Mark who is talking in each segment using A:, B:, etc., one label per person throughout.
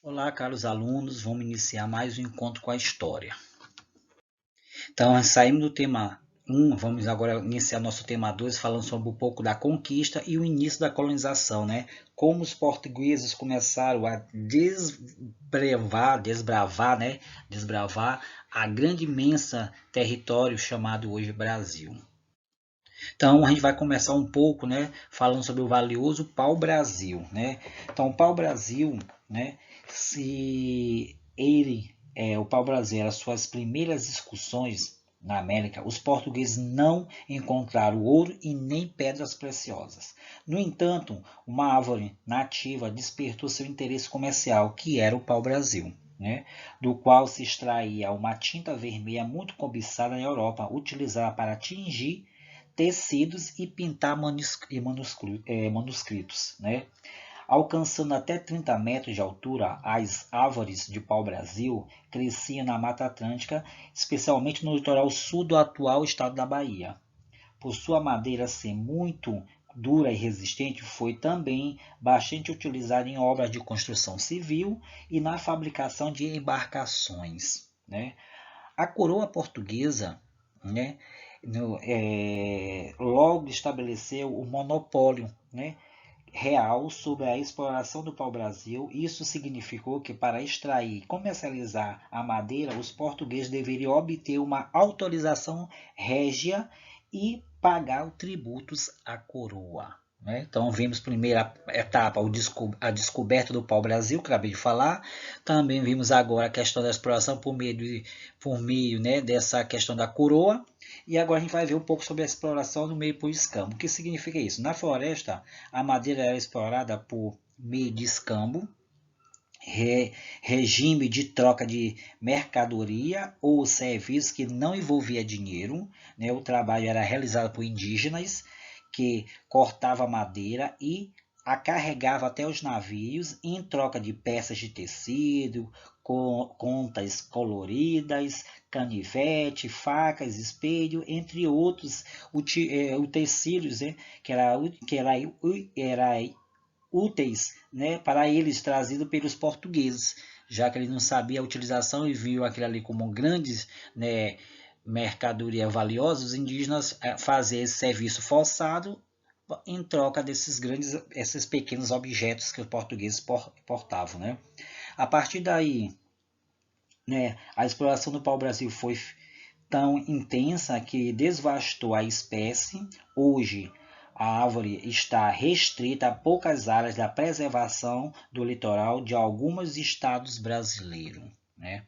A: Olá, caros alunos, vamos iniciar mais um encontro com a história. Então, saímos do tema 1, vamos agora iniciar nosso tema 2, falando sobre um pouco da conquista e o início da colonização, né? Como os portugueses começaram a desbravar a grande imensa território chamado hoje Brasil. Então, a gente vai começar um pouco, né, falando sobre o valioso pau-brasil, né? Então, o pau-brasil, né, se o pau-brasil era suas primeiras excursões na América, os portugueses não encontraram ouro e nem pedras preciosas. No entanto, uma árvore nativa despertou seu interesse comercial, que era o pau-brasil, né, do qual se extraía uma tinta vermelha muito cobiçada na Europa, utilizada para tingir tecidos e pintar manuscritos, né? Alcançando até 30 metros de altura, as árvores de pau-brasil cresciam na Mata Atlântica, especialmente no litoral sul do atual estado da Bahia. Por sua madeira ser muito dura e resistente, foi também bastante utilizada em obras de construção civil e na fabricação de embarcações, né? A coroa portuguesa, né, logo estabeleceu o monopólio, né, real sobre a exploração do pau-brasil. Isso significou que para extrair e comercializar a madeira, os portugueses deveriam obter uma autorização régia e pagar tributos à coroa, né? Então, vimos primeira etapa a descoberta do pau-brasil, que acabei de falar. Também vimos agora a questão da exploração por meio, né, dessa questão da coroa. E agora a gente vai ver um pouco sobre a exploração do meio por escambo. O que significa isso? Na floresta, a madeira era explorada por meio de escambo, regime de troca de mercadoria ou serviços que não envolvia dinheiro, né? O trabalho era realizado por indígenas que cortava madeira e a carregava até os navios em troca de peças de tecido, contas coloridas, canivete, facas, espelho, entre outros utensílios, né, que era úteis, né, para eles, trazido pelos portugueses, já que ele não sabia a utilização e viu aquilo ali como grandes, né, mercadoria valiosa. Os indígenas faziam esse serviço forçado em troca esses pequenos objetos que os portugueses portavam, né? A partir daí, né, a exploração do pau-brasil foi tão intensa que devastou a espécie. Hoje, a árvore está restrita a poucas áreas da preservação do litoral de alguns estados brasileiros, né?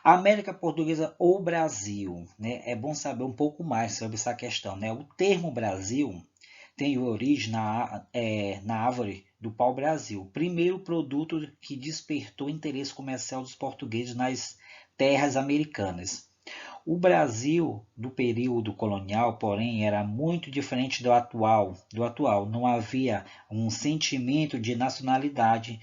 A: A América Portuguesa ou Brasil, né? É bom saber um pouco mais sobre essa questão, né? O termo Brasil tem origem na árvore do pau-brasil, primeiro produto que despertou interesse comercial dos portugueses nas terras americanas. O Brasil do período colonial, porém, era muito diferente do atual. Não havia um sentimento de nacionalidade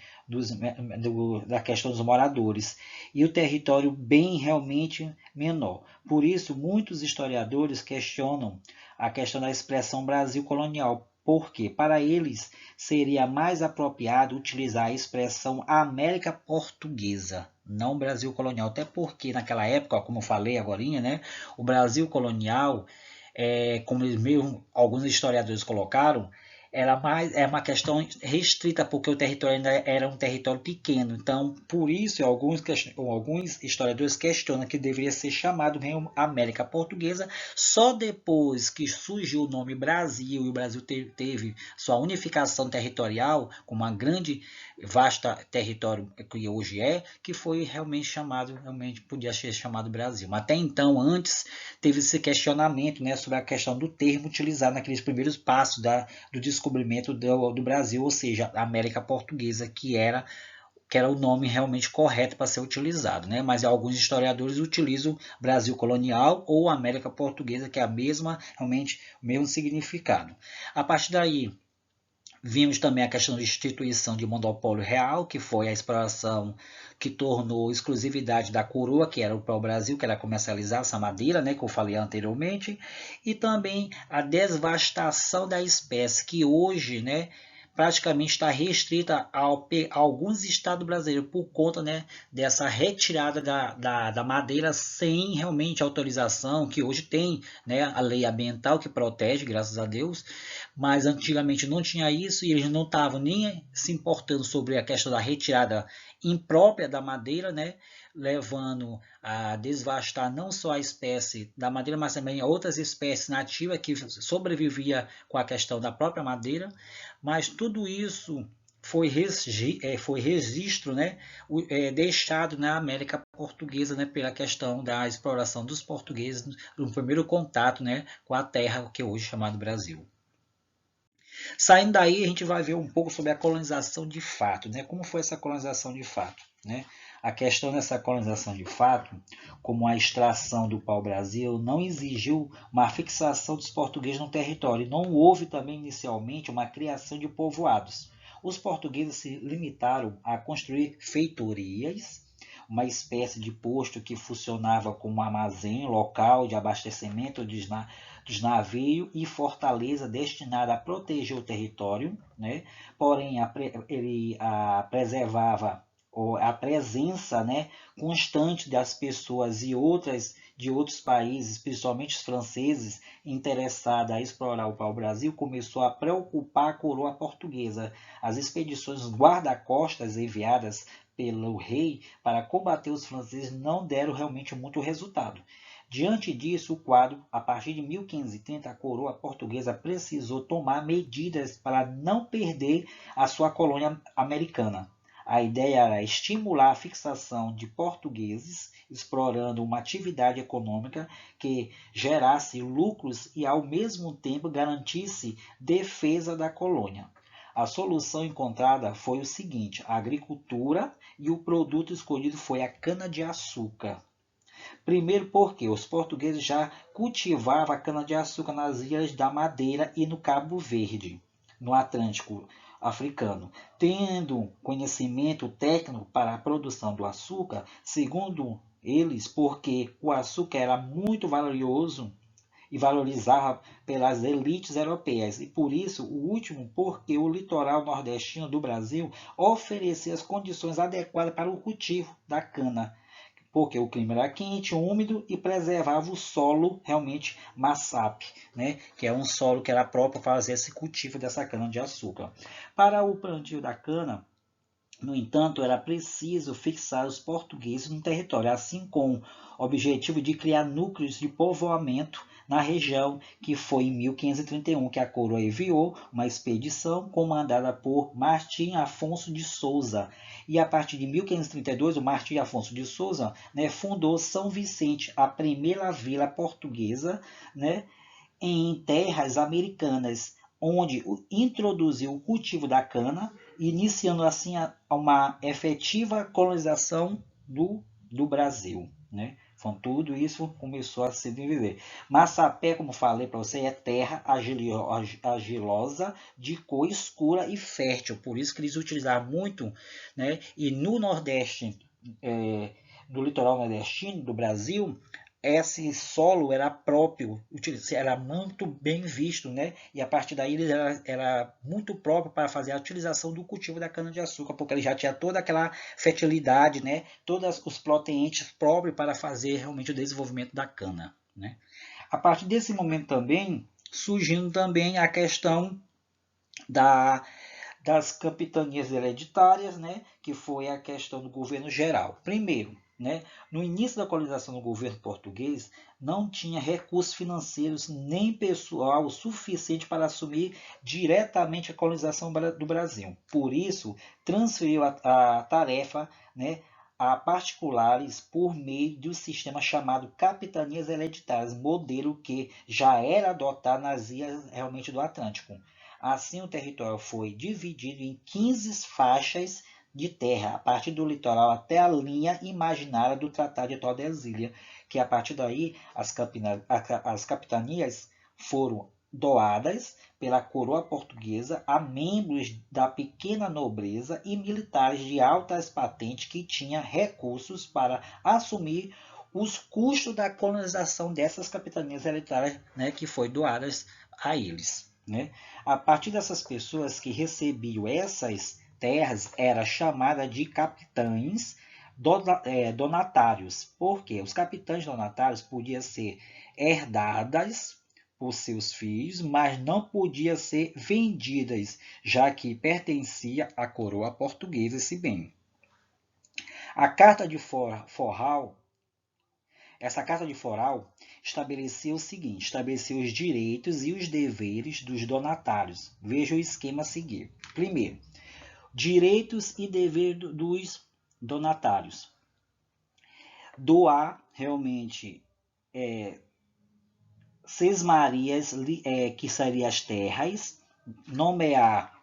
A: da questão dos moradores e o território bem realmente menor. Por isso, muitos historiadores questionam a questão da expressão Brasil colonial, porque para eles seria mais apropriado utilizar a expressão América Portuguesa, não Brasil colonial, até porque naquela época, como eu falei agora, né, o Brasil colonial, como mesmo alguns historiadores colocaram, é uma questão restrita, porque o território ainda era um território pequeno. Então, por isso, alguns historiadores questionam que deveria ser chamado mesmo América Portuguesa. Só depois que surgiu o nome Brasil e o Brasil teve sua unificação territorial, com uma grande, vasta território que hoje que foi realmente podia ser chamado Brasil. Mas até então, antes, teve esse questionamento, né, sobre a questão do termo utilizado naqueles primeiros passos do descobrimento do Brasil, ou seja, a América Portuguesa, que era o nome realmente correto para ser utilizado, né? Mas alguns historiadores utilizam Brasil colonial ou América Portuguesa, que é realmente o mesmo significado. A partir daí, vimos também a questão de instituição de monopólio real, que foi a exploração que tornou exclusividade da coroa, que era o pau-brasil, que era comercializar essa madeira, né, que eu falei anteriormente, e também a devastação da espécie, que hoje, né, praticamente está restrita a alguns estados brasileiros por conta, né, dessa retirada da madeira sem realmente autorização, que hoje tem, né, a lei ambiental que protege, graças a Deus, mas antigamente não tinha isso e eles não estavam nem se importando sobre a questão da retirada imprópria da madeira, né, levando a desvastar não só a espécie da madeira, mas também outras espécies nativas que sobrevivia com a questão da própria madeira, mas tudo isso foi registro, né, deixado na América Portuguesa, né, pela questão da exploração dos portugueses no primeiro contato, né, com a terra que hoje é chamado Brasil. Saindo daí, a gente vai ver um pouco sobre a colonização de fato, né? Como foi essa colonização de fato, né? A questão dessa colonização de fato, como a extração do pau-brasil, não exigiu uma fixação dos portugueses no território. Não houve também inicialmente uma criação de povoados. Os portugueses se limitaram a construir feitorias, uma espécie de posto que funcionava como armazém local de abastecimento dos navios e fortaleza destinada a proteger o território, né? Porém, ele preservava a presença, né, constante das pessoas e outras de outros países, principalmente os franceses, interessados a explorar o pau-brasil, começou a preocupar a coroa portuguesa. As expedições guarda-costas enviadas pelo rei para combater os franceses não deram realmente muito resultado. Diante disso, o quadro, a partir de 1530, a coroa portuguesa precisou tomar medidas para não perder a sua colônia americana. A ideia era estimular a fixação de portugueses, explorando uma atividade econômica que gerasse lucros e, ao mesmo tempo, garantisse defesa da colônia. A solução encontrada foi o seguinte: a agricultura, e o produto escolhido foi a cana-de-açúcar. Primeiro porque os portugueses já cultivavam a cana-de-açúcar nas Ilhas da Madeira e no Cabo Verde, no Atlântico africano. Tendo conhecimento técnico para a produção do açúcar, segundo eles, porque o açúcar era muito valioso e valorizava pelas elites europeias. E por isso, o último, porque o litoral nordestino do Brasil oferecia as condições adequadas para o cultivo da cana, porque o clima era quente, úmido e preservava o solo realmente massap, né? Que é um solo que era próprio para fazer esse cultivo dessa cana-de-açúcar. Para o plantio da cana, no entanto, era preciso fixar os portugueses no território, assim com o objetivo de criar núcleos de povoamento na região, que foi em 1531 que a coroa enviou uma expedição comandada por Martim Afonso de Souza. E a partir de 1532, o Martim Afonso de Souza, né, fundou São Vicente, a primeira vila portuguesa, né, em terras americanas, onde introduziu o cultivo da cana, iniciando assim uma efetiva colonização do Brasil, né? Então, tudo isso começou a se desenvolver. Massapé, como falei para você, é terra argilosa, de cor escura e fértil. Por isso que eles utilizavam muito, né? E no Nordeste, do litoral nordestino do Brasil, esse solo era próprio, era muito bem visto, né? E a partir daí ele era muito próprio para fazer a utilização do cultivo da cana-de-açúcar, porque ele já tinha toda aquela fertilidade, né? Todos os proteínas próprios para fazer realmente o desenvolvimento da cana, né? A partir desse momento também, surgindo também a questão das capitanias hereditárias, né? Que foi a questão do governo geral. Primeiro, né, no início da colonização do governo português, não tinha recursos financeiros nem pessoal suficiente para assumir diretamente a colonização do Brasil. Por isso, transferiu a tarefa, né, a particulares por meio do sistema chamado capitanias hereditárias, modelo que já era adotado nas ilhas realmente do Atlântico. Assim, o território foi dividido em 15 faixas de terra, a partir do litoral até a linha imaginária do Tratado de Tordesilhas, que a partir daí as capitanias foram doadas pela coroa portuguesa a membros da pequena nobreza e militares de altas patentes que tinham recursos para assumir os custos da colonização dessas capitanias hereditárias, né, que foi doadas a eles. né? A partir dessas pessoas que recebiam essas terras, era chamada de capitães donatários. Por quê? Os capitães donatários podiam ser herdadas por seus filhos, mas não podiam ser vendidas, já que pertencia à coroa portuguesa esse bem. A Carta de Forral, essa Carta de Forral estabelecia o seguinte: estabeleceu os direitos e os deveres dos donatários. Veja o esquema a seguir. Primeiro, direitos e deveres dos donatários. Doar realmente sesmarias, que seriam as terras, nomear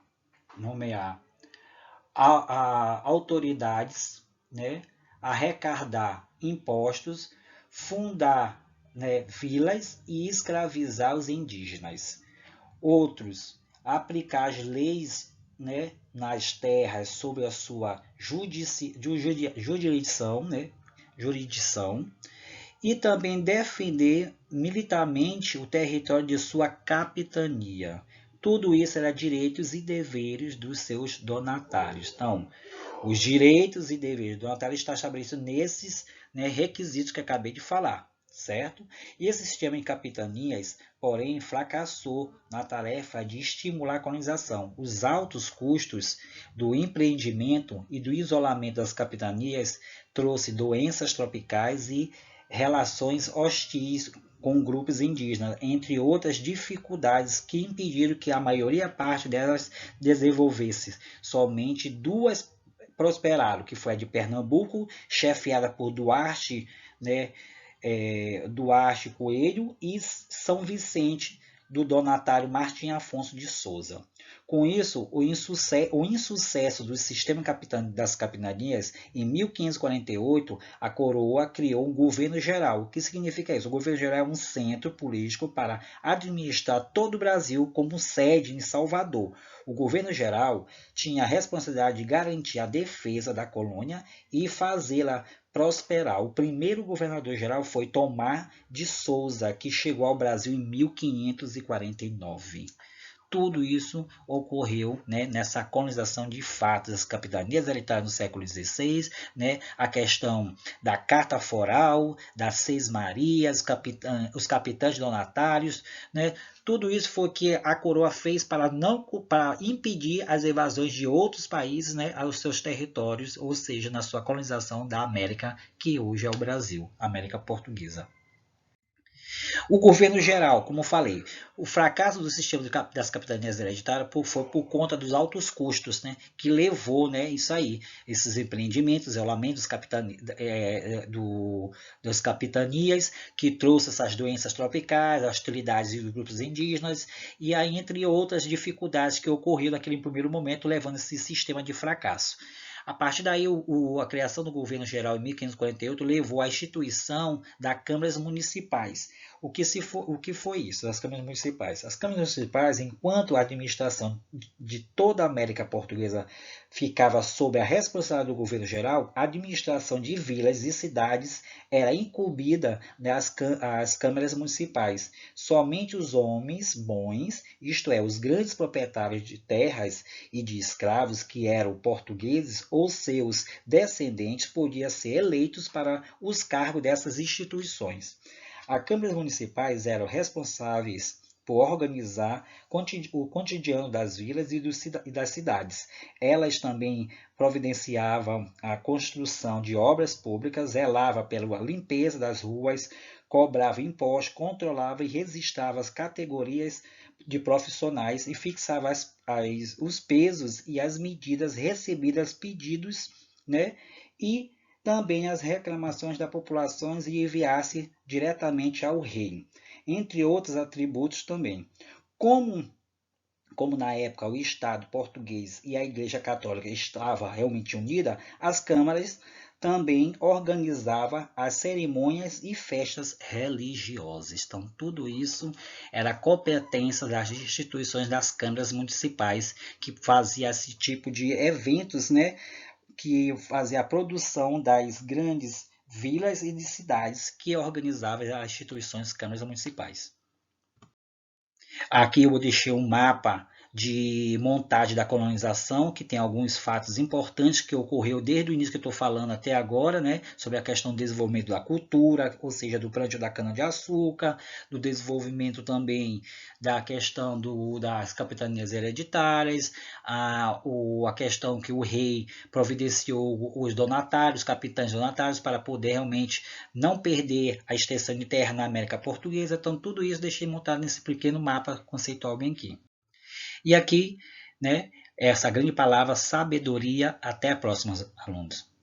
A: autoridades, né, arrecadar impostos, fundar, né, vilas e escravizar os indígenas. Outros, aplicar as leis, né, nas terras sob a sua jurisdição, né, jurisdição, e também defender militarmente o território de sua capitania. Tudo isso era direitos e deveres dos seus donatários. Então, os direitos e deveres do donatário estão estabelecidos nesses, né, requisitos que acabei de falar, certo? E esse sistema de capitanias, porém, fracassou na tarefa de estimular a colonização. Os altos custos do empreendimento e do isolamento das capitanias trouxe doenças tropicais e relações hostis com grupos indígenas, entre outras dificuldades que impediram que a maioria parte delas desenvolvesse. Somente duas prosperaram, que foi a de Pernambuco, chefiada por Duarte, né, Duarte Coelho, e São Vicente, do donatário Martim Afonso de Souza. Com isso, o insucesso do sistema das capitanias, em 1548, a coroa criou um governo geral. O que significa isso? O governo geral é um centro político para administrar todo o Brasil, como sede em Salvador. O governo geral tinha a responsabilidade de garantir a defesa da colônia e fazê-la prosperar. O primeiro governador geral foi Tomás de Souza, que chegou ao Brasil em 1549. Tudo isso ocorreu, né, nessa colonização de fato das capitanias hereditárias no século XVI, né, a questão da Carta Foral, das Seis Marias, os capitães donatários, né, tudo isso foi o que a coroa fez para impedir as invasões de outros países, né, aos seus territórios, ou seja, na sua colonização da América, que hoje é o Brasil, América Portuguesa. O governo geral, como falei, o fracasso do sistema das capitanias hereditárias foi por conta dos altos custos, né, que levou, né, isso aí, esses empreendimentos, isolamento das capitanias, que trouxe essas doenças tropicais, hostilidades dos grupos indígenas, e aí, entre outras dificuldades que ocorreram naquele primeiro momento, levando esse sistema de fracasso. A partir daí, a criação do governo geral em 1548 levou à instituição das câmaras municipais. O que foi isso, as câmaras municipais? As câmaras municipais, enquanto a administração de toda a América Portuguesa ficava sob a responsabilidade do governo geral, a administração de vilas e cidades era incumbida às câmaras municipais. Somente os homens bons, isto é, os grandes proprietários de terras e de escravos, que eram portugueses ou seus descendentes, podiam ser eleitos para os cargos dessas instituições. As câmaras municipais eram responsáveis por organizar o cotidiano das vilas e das cidades. Elas também providenciavam a construção de obras públicas, zelavam pela limpeza das ruas, cobravam impostos, controlavam e registravam as categorias de profissionais e fixava os pesos e as medidas recebidas, pedidos, né? E também as reclamações da população e enviasse diretamente ao rei, entre outros atributos também. Como na época o Estado português e a Igreja Católica estavam realmente unidas, as câmaras também organizavam as cerimônias e festas religiosas. Então, tudo isso era competência das instituições das câmaras municipais, que fazia esse tipo de eventos, né, que fazia a produção das grandes vilas e de cidades que organizavam as instituições câmaras municipais. Aqui eu deixei um mapa de montagem da colonização, que tem alguns fatos importantes que ocorreu desde o início que eu estou falando até agora, né, sobre a questão do desenvolvimento da cultura, ou seja, do plantio da cana-de-açúcar, do desenvolvimento também da questão das capitanias hereditárias, a questão que o rei providenciou os donatários, capitães donatários, para poder realmente não perder a extensão de terra na América Portuguesa. Então, tudo isso deixei montado nesse pequeno mapa conceitual bem aqui. E aqui, né, essa grande palavra sabedoria. Até a próxima, alunos.